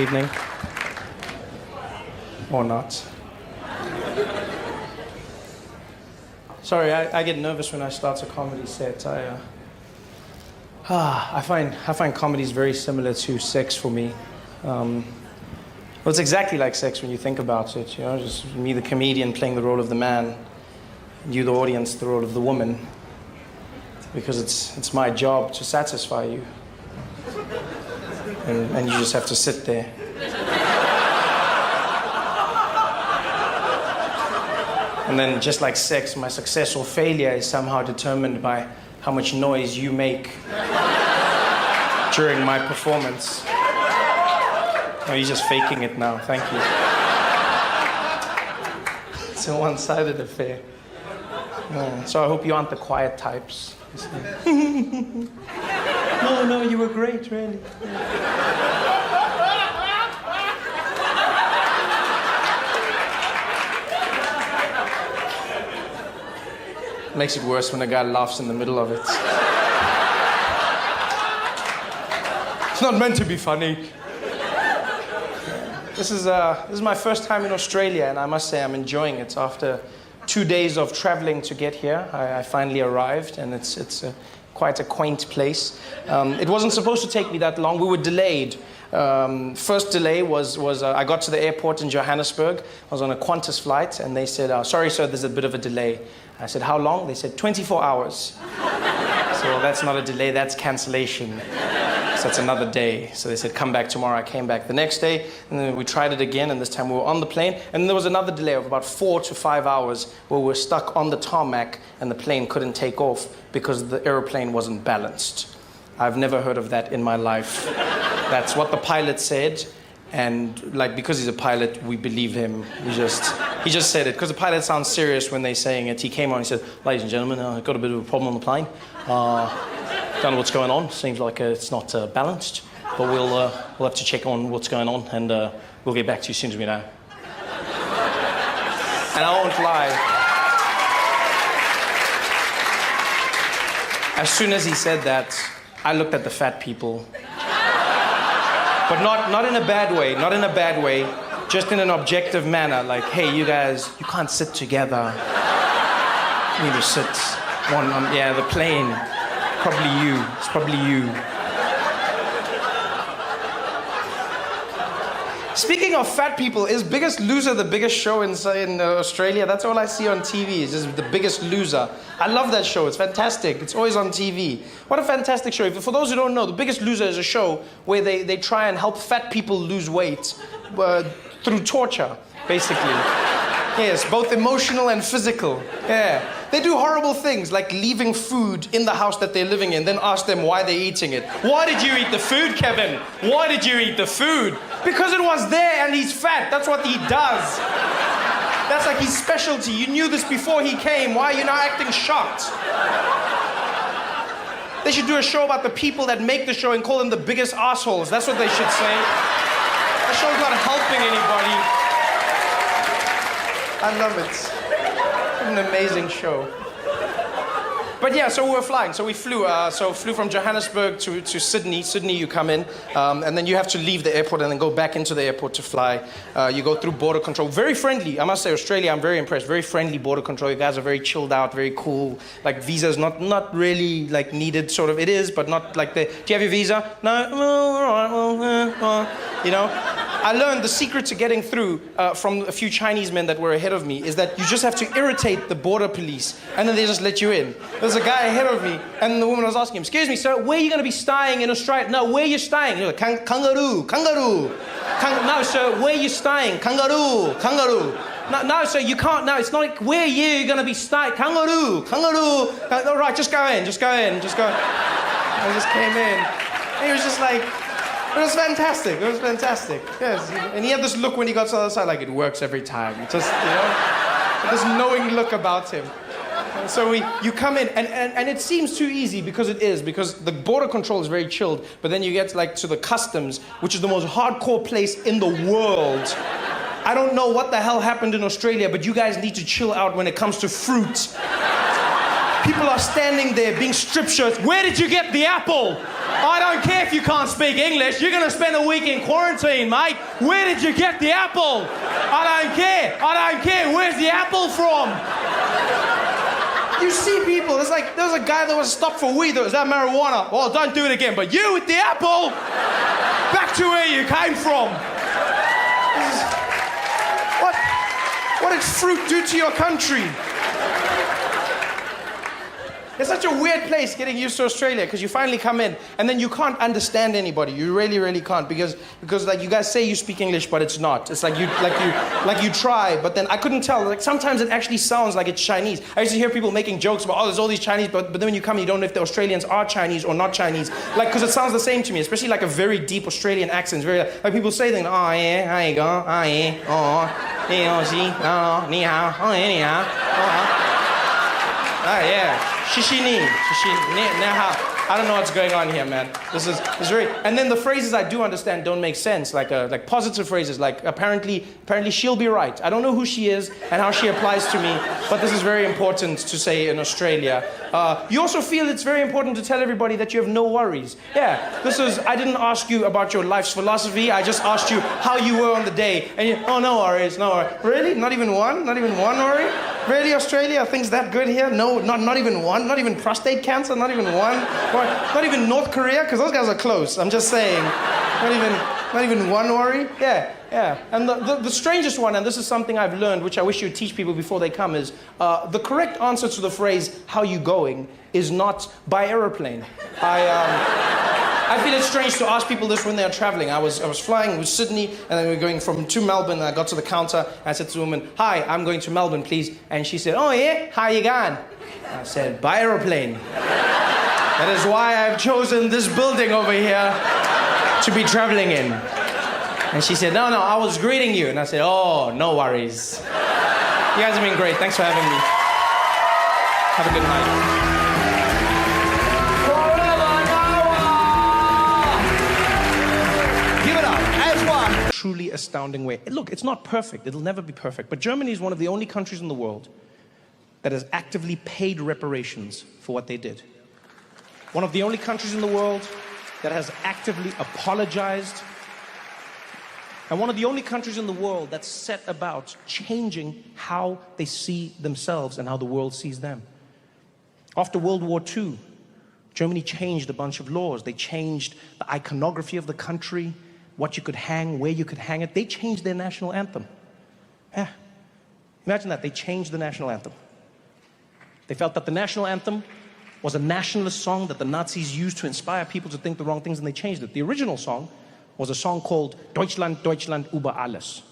evening. Or not. Sorry, I get nervous when I start a comedy set. I find comedies very similar to sex for me. Well, it's exactly like sex when you think about it. You know, just me, the comedian, playing the role of the man, and you, the audience, the role of the woman. Because it's my job to satisfy you, and you just have to sit there. And then, just like sex, my success or failure is somehow determined by how much noise you make during my performance. Oh, you're just faking it now. Thank you. It's a one-sided affair. So I hope you aren't the quiet types. No, you were great, really. Makes it worse when a guy laughs in the middle of it. It's not meant to be funny. This is my first time in Australia, and I must say I'm enjoying it. After 2 days of traveling to get here, I finally arrived, and it's quite a quaint place. It wasn't supposed to take me that long. We were delayed. First delay was I got to the airport in Johannesburg. I was on a Qantas flight, and they said, sorry, sir, there's a bit of a delay. I said, how long? They said, 24 hours. So that's not a delay, that's cancellation. So that's another day. So they said, come back tomorrow. I came back the next day, and then we tried it again, and this time we were on the plane, and there was another delay of about 4 to 5 hours where we were stuck on the tarmac, and the plane couldn't take off because the airplane wasn't balanced. I've never heard of that in my life. That's what the pilot said, and because he's a pilot, we believe him. He just said it, because the pilot sounds serious when they're saying it. He came on and he said, ladies and gentlemen, I've got a bit of a problem on the plane. Don't know what's going on. Seems like it's not balanced, but we'll have to check on what's going on, and we'll get back to you as soon as we know. And I won't lie. As soon as he said that, I looked at the fat people. But not in a bad way, not in a bad way, just in an objective manner, like, hey, you guys, you can't sit together. You need to sit one on, yeah, the plane. Probably you, it's probably you. Speaking of fat people, is Biggest Loser the biggest show in Australia? That's all I see on TV, is just The Biggest Loser. I love that show, it's fantastic. It's always on TV. What a fantastic show. For those who don't know, The Biggest Loser is a show where they try and help fat people lose weight through torture, basically. Yes, both emotional and physical. Yeah. They do horrible things like leaving food in the house that they're living in, then ask them why they're eating it. Why did you eat the food, Kevin? Why did you eat the food? Because it was there and he's fat. That's what he does. That's like his specialty. You knew this before he came. Why are you now acting shocked? They should do a show about the people that make the show and call them the biggest assholes. That's what they should say. The show's not helping anybody. I love it. It's an amazing show. But yeah, so we were flying. So we flew. Flew from Johannesburg to Sydney. Sydney, you come in, and then you have to leave the airport and then go back into the airport to fly. You go through border control. Very friendly. I must say, Australia, I'm very impressed. Very friendly border control. You guys are very chilled out, very cool. Like, visa's not really like needed. Sort of, it is, but not like the. Do you have your visa? No. All right. Well, you know. I learned the secret to getting through from a few Chinese men that were ahead of me is that you just have to irritate the border police, and then they just let you in. There's a guy ahead of me, and the woman was asking him, excuse me, sir, where are you going to be staying in Australia? No, where are you staying? You're like, kangaroo. No, sir, where are you staying? Kangaroo. No, sir, you can't. No, it's not like, where are you going to be staying? Kangaroo. All right, just go in. I just came in. And he was just like, it was fantastic. Yes. And he had this look when he got to the other side, like it works every time. Just, you know, this knowing look about him. And so you come in, and it seems too easy because the border control is very chilled, but then you get to the customs, which is the most hardcore place in the world. I don't know what the hell happened in Australia, but you guys need to chill out when it comes to fruit. People are standing there being strip shirts. Where did you get the apple? I don't care if you can't speak English. You're gonna spend a week in quarantine, mate. Where did you get the apple? I don't care. I don't care. Where's the apple from? You see people, there's a guy that was stopped for weed. Is that marijuana? Well, don't do it again. But you with the apple, back to where you came from. What did fruit do to your country? It's such a weird place getting used to Australia because you finally come in and then you can't understand anybody. You really, really can't because like you guys say you speak English, but it's not. It's like you try, but then I couldn't tell. Like sometimes it actually sounds like it's Chinese. I used to hear people making jokes about, oh, there's all these Chinese, but then when you come, you don't know if the Australians are Chinese or not Chinese. Like, because it sounds the same to me, especially like a very deep Australian accent. Very like people say things, oh yeah, how you go, oh yeah, oh, oh, ni hao, oh yeah, ni hao, oh. Ah, yeah. Shishini. I don't know what's going on here, man. This is very... And then the phrases I do understand don't make sense, like positive phrases, like apparently she'll be right. I don't know who she is and how she applies to me, but this is very important to say in Australia. You also feel it's very important to tell everybody that you have no worries. Yeah, I didn't ask you about your life's philosophy, I just asked you how you were on the day, and you, oh, no worries, no worries. Really? Not even one? Not even one worry? Really, Australia? Are things that good here? No, not even one? Not even prostate cancer? Not even one? Not even North Korea? Because those guys are close. I'm just saying. Not even one worry? Yeah. And the strangest one, and this is something I've learned, which I wish you'd teach people before they come, is the correct answer to the phrase, how you going, is not by aeroplane. I feel it's strange to ask people this when they're traveling. I was flying with Sydney, and then we were going to Melbourne, and I got to the counter, and I said to the woman, hi, I'm going to Melbourne, please. And she said, oh yeah, how you going? I said, by aeroplane. That is why I've chosen this building over here to be traveling in. And she said, no, I was greeting you. And I said, oh, no worries. You guys have been great. Thanks for having me. Have a good night. Truly astounding way. Look, it's not perfect. It'll never be perfect. But Germany is one of the only countries in the world that has actively paid reparations for what they did. One of the only countries in the world that has actively apologized. And one of the only countries in the world that's set about changing how they see themselves and how the world sees them. After World War II, Germany changed a bunch of laws. They changed the iconography of the country, what you could hang, where you could hang it. They changed their national anthem. Yeah. Imagine that, they changed the national anthem. They felt that the national anthem was a nationalist song that the Nazis used to inspire people to think the wrong things, and they changed it. The original song was a song called Deutschland, Deutschland über alles.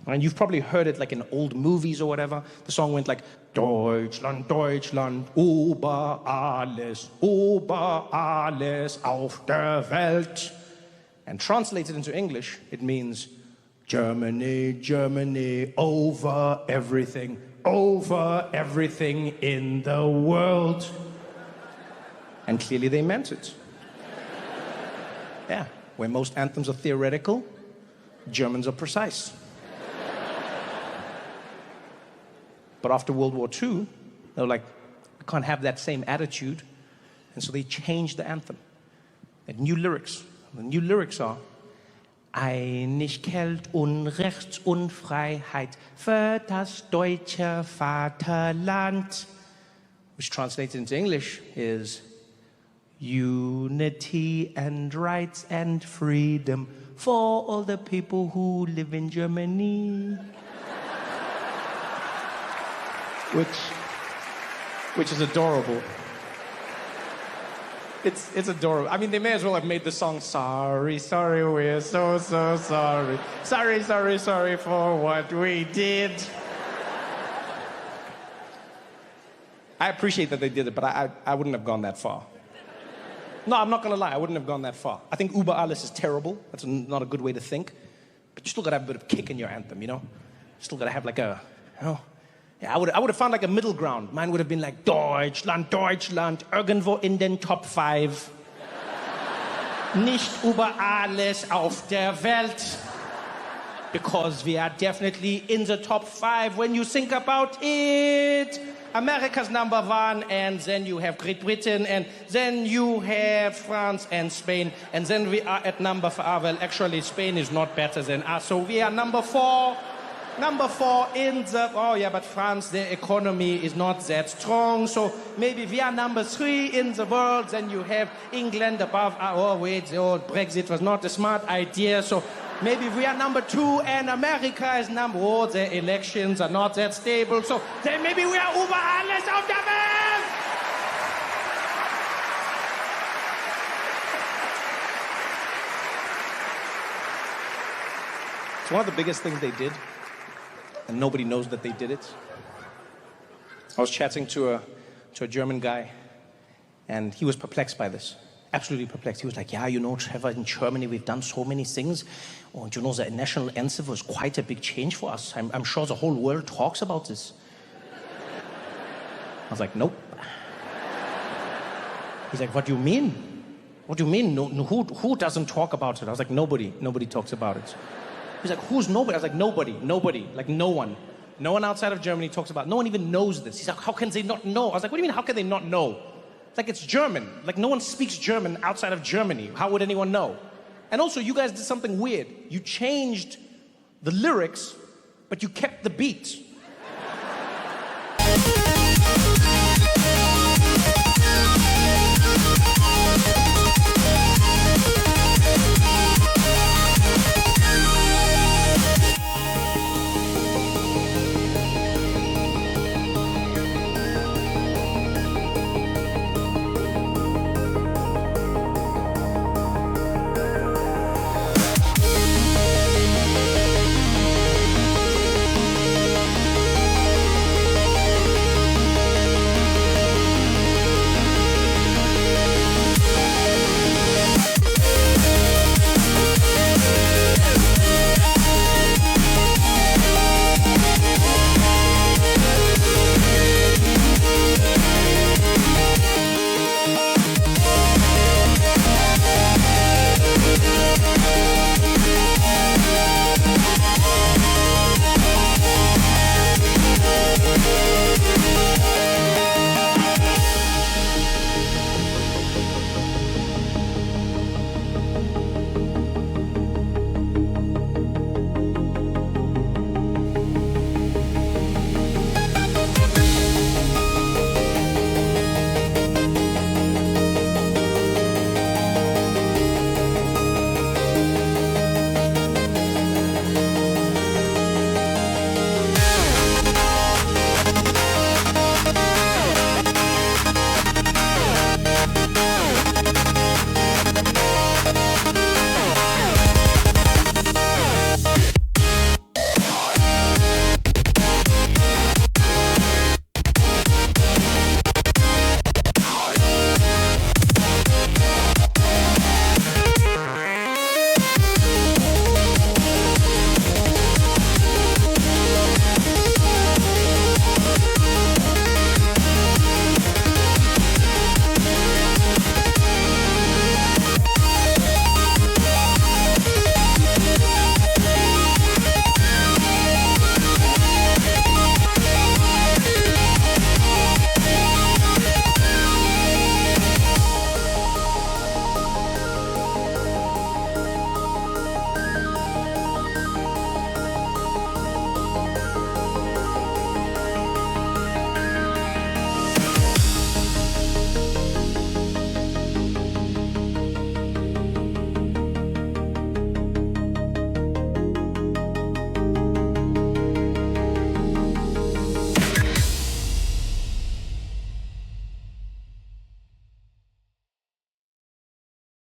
And you've probably heard it like in old movies or whatever. The song went like, Deutschland, Deutschland, über alles auf der Welt. And translated into English, it means Germany, Germany, over everything in the world. And clearly they meant it. Yeah, where most anthems are theoretical, Germans are precise. But after World War II, they were like, we can't have that same attitude. And so they changed the anthem. They had new lyrics. The new lyrics are Einigkeit und Rechts und Freiheit für das deutsche Vaterland, which translated into English is unity and rights and freedom for all the people who live in Germany. Which is adorable. It's adorable. I mean, they may as well have made the song, sorry, sorry, we're so sorry. Sorry for what we did. I appreciate that they did it, but I wouldn't have gone that far. No, I'm not gonna lie, I wouldn't have gone that far. I think Über alles is terrible. That's not a good way to think. But you still gotta have a bit of kick in your anthem, you know? Still gotta have like a, you know? Yeah, I would have found like a middle ground. Mine would have been like Deutschland, Deutschland, irgendwo in den Top 5. Nicht über alles auf der Welt. because we are definitely in the top 5 when you think about it. America's number 1, and then you have Great Britain, and then you have France and Spain, and then we are at number 5. Well, actually, Spain is not better than us, so we are number 4. Number 4 in the... Oh, yeah, but France, their economy is not that strong, so maybe we are number 3 in the world. Then you have England above... Oh, wait, Brexit was not a smart idea, so maybe we are number 2, and America is number... Oh, their elections are not that stable, so then maybe we are over alles auf der Welt! It's one of the biggest things they did, and nobody knows that they did it. I was chatting to a German guy, and he was perplexed by this. Absolutely perplexed. He was like, yeah, you know, Trevor, in Germany we've done so many things. Oh, and you know, the national anthem was quite a big change for us. I'm sure the whole world talks about this. I was like, nope. He's like, what do you mean? What do you mean? No, who doesn't talk about it? I was like, nobody talks about it. He's like, who's nobody? I was like, nobody, like no one. No one outside of Germany talks about it. No one even knows this. He's like, how can they not know? I was like, what do you mean, how can they not know? It's like, it's German. Like, no one speaks German outside of Germany. How would anyone know? And also, you guys did something weird. You changed the lyrics, but you kept the beat.